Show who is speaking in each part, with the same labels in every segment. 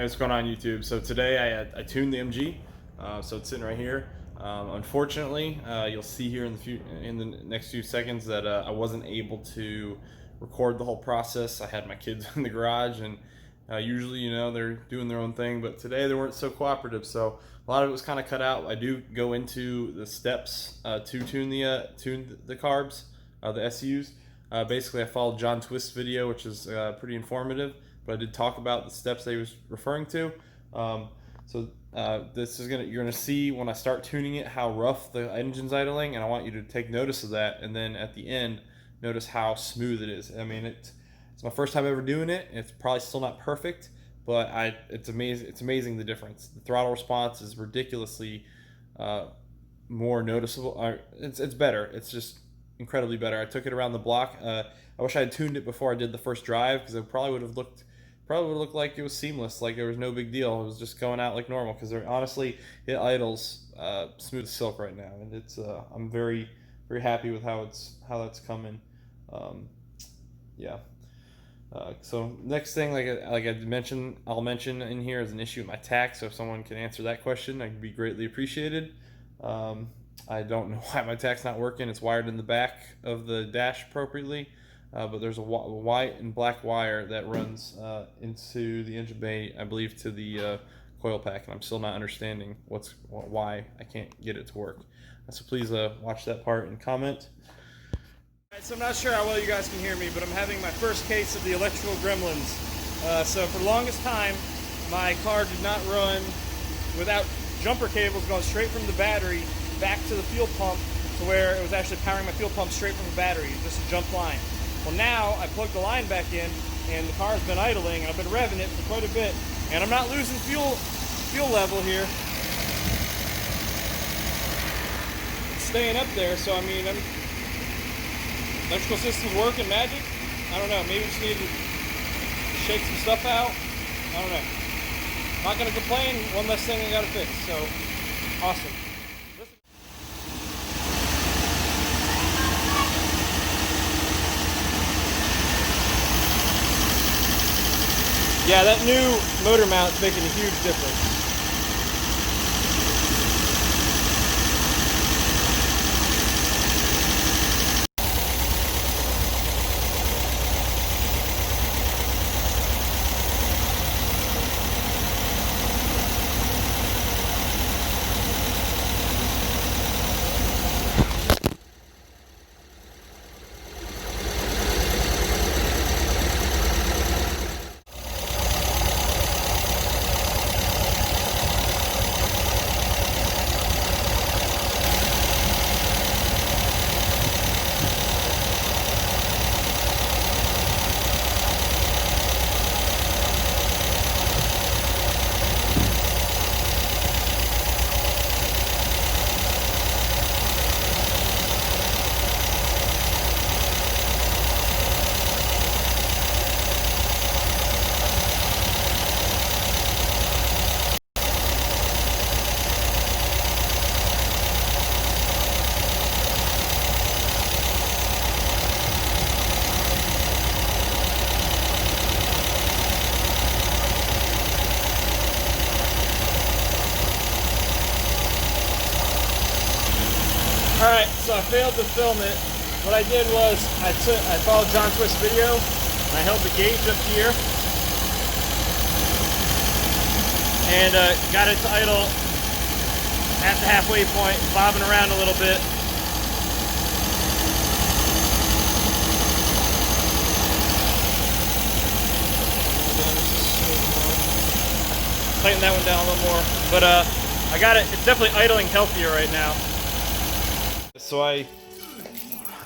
Speaker 1: Hey, what's going on YouTube? So today I tuned the MG, so it's sitting right here. Unfortunately, you'll see here in the next few seconds that I wasn't able to record the whole process. I had my kids in the garage, and usually, you know, they're doing their own thing, but today they weren't so cooperative, so a lot of it was kind of cut out. I do go into the steps to tune the carbs, the SUs. Basically, I followed John Twist's video, which is pretty informative, but I did talk about the steps that he was referring to. You're gonna see when I start tuning it how rough the engine's idling, and I want you to take notice of that. And then at the end, notice how smooth it is. I mean, it's my first time ever doing it. It's probably still not perfect, but it's amazing. It's amazing the difference. The throttle response is ridiculously more noticeable. It's better. It's just incredibly better. I took it around the block. I wish I had tuned it before I did the first drive, because it probably would have looked like it was seamless, like there was no big deal. It was just going out like normal, because honestly, it idles smooth as silk right now, and it's I'm very happy with how that's coming. Yeah. So next thing, like I mentioned, I'll mention in here is an issue with my tach. So if someone can answer that question, I'd be greatly appreciated. I don't know why my tach's not working. It's wired in the back of the dash appropriately, but there's a white and black wire that runs into the engine bay, I believe, to the coil pack, and I'm still not understanding why I can't get it to work. So please watch that part and comment.
Speaker 2: Alright, so I'm not sure how well you guys can hear me, but I'm having my first case of the electrical gremlins. So for the longest time, my car did not run without jumper cables going straight from the battery back to the fuel pump, to where it was actually powering my fuel pump straight from the battery, just a jump line. Well, now I plugged the line back in, and the car's been idling, and I've been revving it for quite a bit, and I'm not losing fuel level here. It's staying up there, so I mean, electrical system's working magic. I don't know, maybe just need to shake some stuff out. I don't know. Not gonna complain, one less thing I gotta fix, so awesome. Yeah, that new motor mount's making a huge difference. Alright, so I failed to film it. What I did was I followed John Twist's video, and I held the gauge up here and got it to idle at the halfway point, bobbing around a little bit. Tighten that one down a little more, but I got it. It's definitely idling healthier right now. So I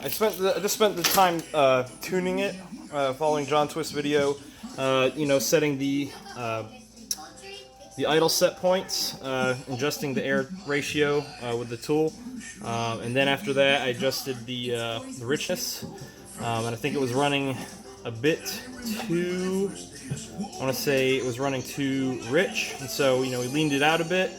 Speaker 2: just spent the time tuning it, following John Twist's video, you know, setting the idle set points, adjusting the air ratio with the tool, and then after that I adjusted the richness, and I think it was running a bit too, I want to say it was running too rich, and so, you know, we leaned it out a bit,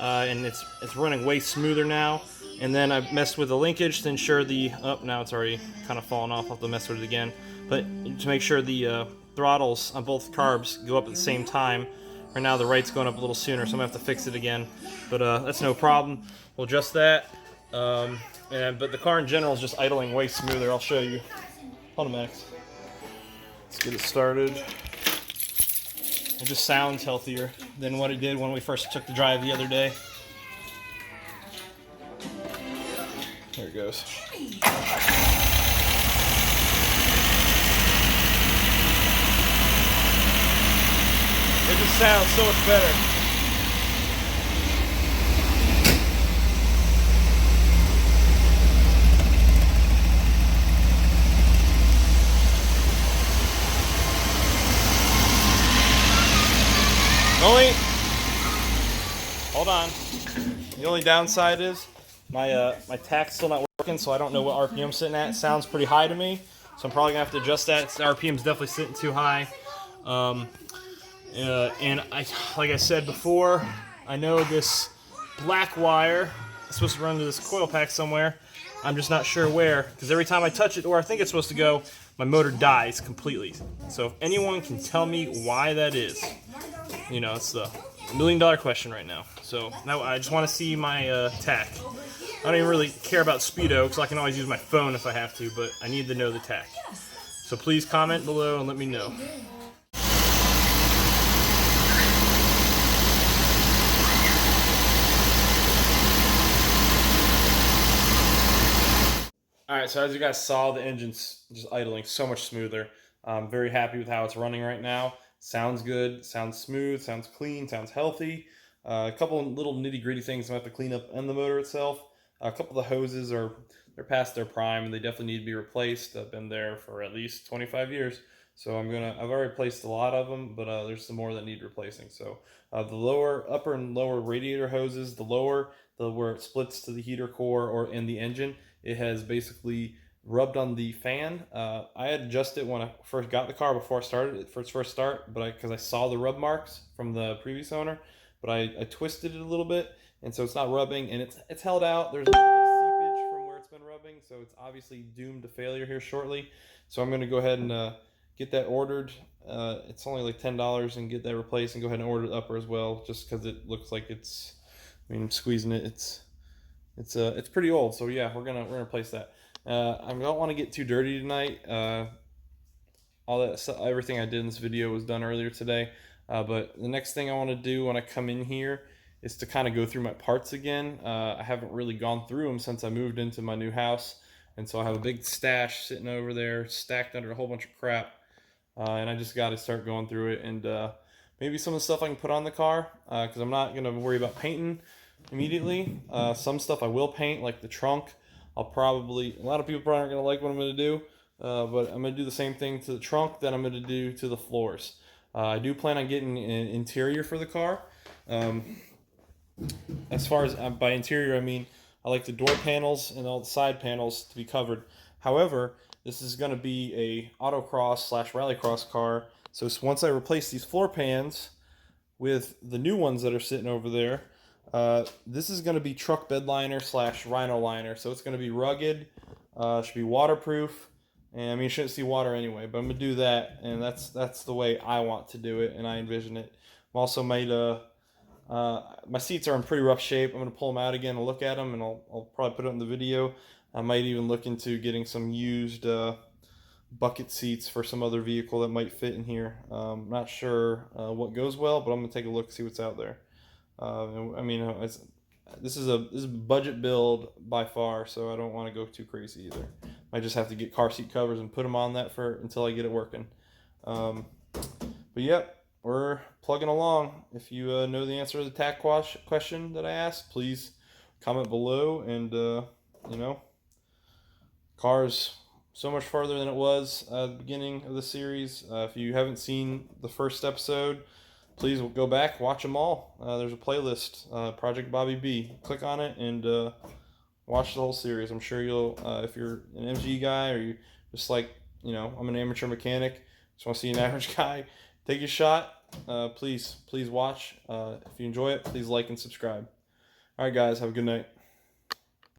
Speaker 2: and it's running way smoother now. And then I messed with the linkage to ensure now it's already kind of fallen off. I'll have to mess with it again. But to make sure the throttles on both carbs go up at the same time, Right now the right's going up a little sooner, so I'm gonna have to fix it again. But that's no problem. We'll adjust that. But the car in general is just idling way smoother. I'll show you. Hold on, Max. Let's get it started. It just sounds healthier than what it did when we first took the drive the other day. There it goes. It just sounds so much better. Hold on. The only downside is my tach's still not working, so I don't know what RPM's sitting at. It sounds pretty high to me, so I'm probably gonna have to adjust that. RPM's definitely sitting too high. And like I said before, I know this black wire is supposed to run to this coil pack somewhere. I'm just not sure where, because every time I touch it where I think it's supposed to go, my motor dies completely. So if anyone can tell me why that is, you know, it's the $1 million question right now. So now I just want to see my tach. I don't even really care about speedo, because I can always use my phone if I have to, but I need to know the tach. So please comment below and let me know. Alright, so as you guys saw, the engine's just idling so much smoother. I'm very happy with how it's running right now. Sounds good, sounds smooth, sounds clean, sounds healthy. A couple of little nitty-gritty things I have to clean up in the motor itself. A couple of the hoses they're past their prime and they definitely need to be replaced. I've been there for at least 25 years. So I've already replaced a lot of them, but there's some more that need replacing. So the upper and lower radiator hoses, where it splits to the heater core or in the engine, it has basically rubbed on the fan. I had adjusted it when I first got the car before I started it for its first start, because I saw the rub marks from the previous owner, but I twisted it a little bit, and so it's not rubbing, and it's held out. There's a little bit of seepage from where it's been rubbing, so it's obviously doomed to failure here shortly. So I'm going to go ahead and get that ordered. It's only like $10 and get that replaced, and go ahead and order the upper as well, just because it looks like it's, I mean, I'm squeezing it, it's pretty old. So yeah, we're gonna replace that. I don't want to get too dirty tonight. Everything I did in this video was done earlier today. But the next thing I want to do when I come in here is to kind of go through my parts again. I haven't really gone through them since I moved into my new house, and so I have a big stash sitting over there, stacked under a whole bunch of crap. And I just got to start going through it, and maybe some of the stuff I can put on the car, because I'm not gonna worry about painting immediately. Some stuff I will paint, like the trunk. A lot of people probably aren't going to like what I'm going to do, but I'm going to do the same thing to the trunk that I'm going to do to the floors. I do plan on getting an interior for the car. As far as by interior, I mean I like the door panels and all the side panels to be covered. However, this is going to be a autocross / rallycross car, so once I replace these floor pans with the new ones that are sitting over there, this is going to be truck bed liner / rhino liner, so it's going to be rugged, should be waterproof, and I mean you shouldn't see water anyway, but I'm going to do that, and that's the way I want to do it, and I envision it. I'm also made my seats are in pretty rough shape. I'm going to pull them out again and look at them, and I'll probably put it in the video. I might even look into getting some used bucket seats for some other vehicle that might fit in here. I'm not sure what goes well, but I'm going to take a look, see what's out there. I mean, this is a budget build by far, so I don't want to go too crazy either. I just have to get car seat covers and put them on that until I get it working. But yep, we're plugging along. If you know the answer to the tach question that I asked, please comment below. And you know, car's so much farther than it was at the beginning of the series. If you haven't seen the first episode, please go back, watch them all. There's a playlist, Project Bobby B. Click on it and watch the whole series. I'm sure you'll, if you're an MG guy or you just like, you know, I'm an amateur mechanic, just want to see an average guy take a shot, please watch. If you enjoy it, please like and subscribe. All right, guys, have a good night.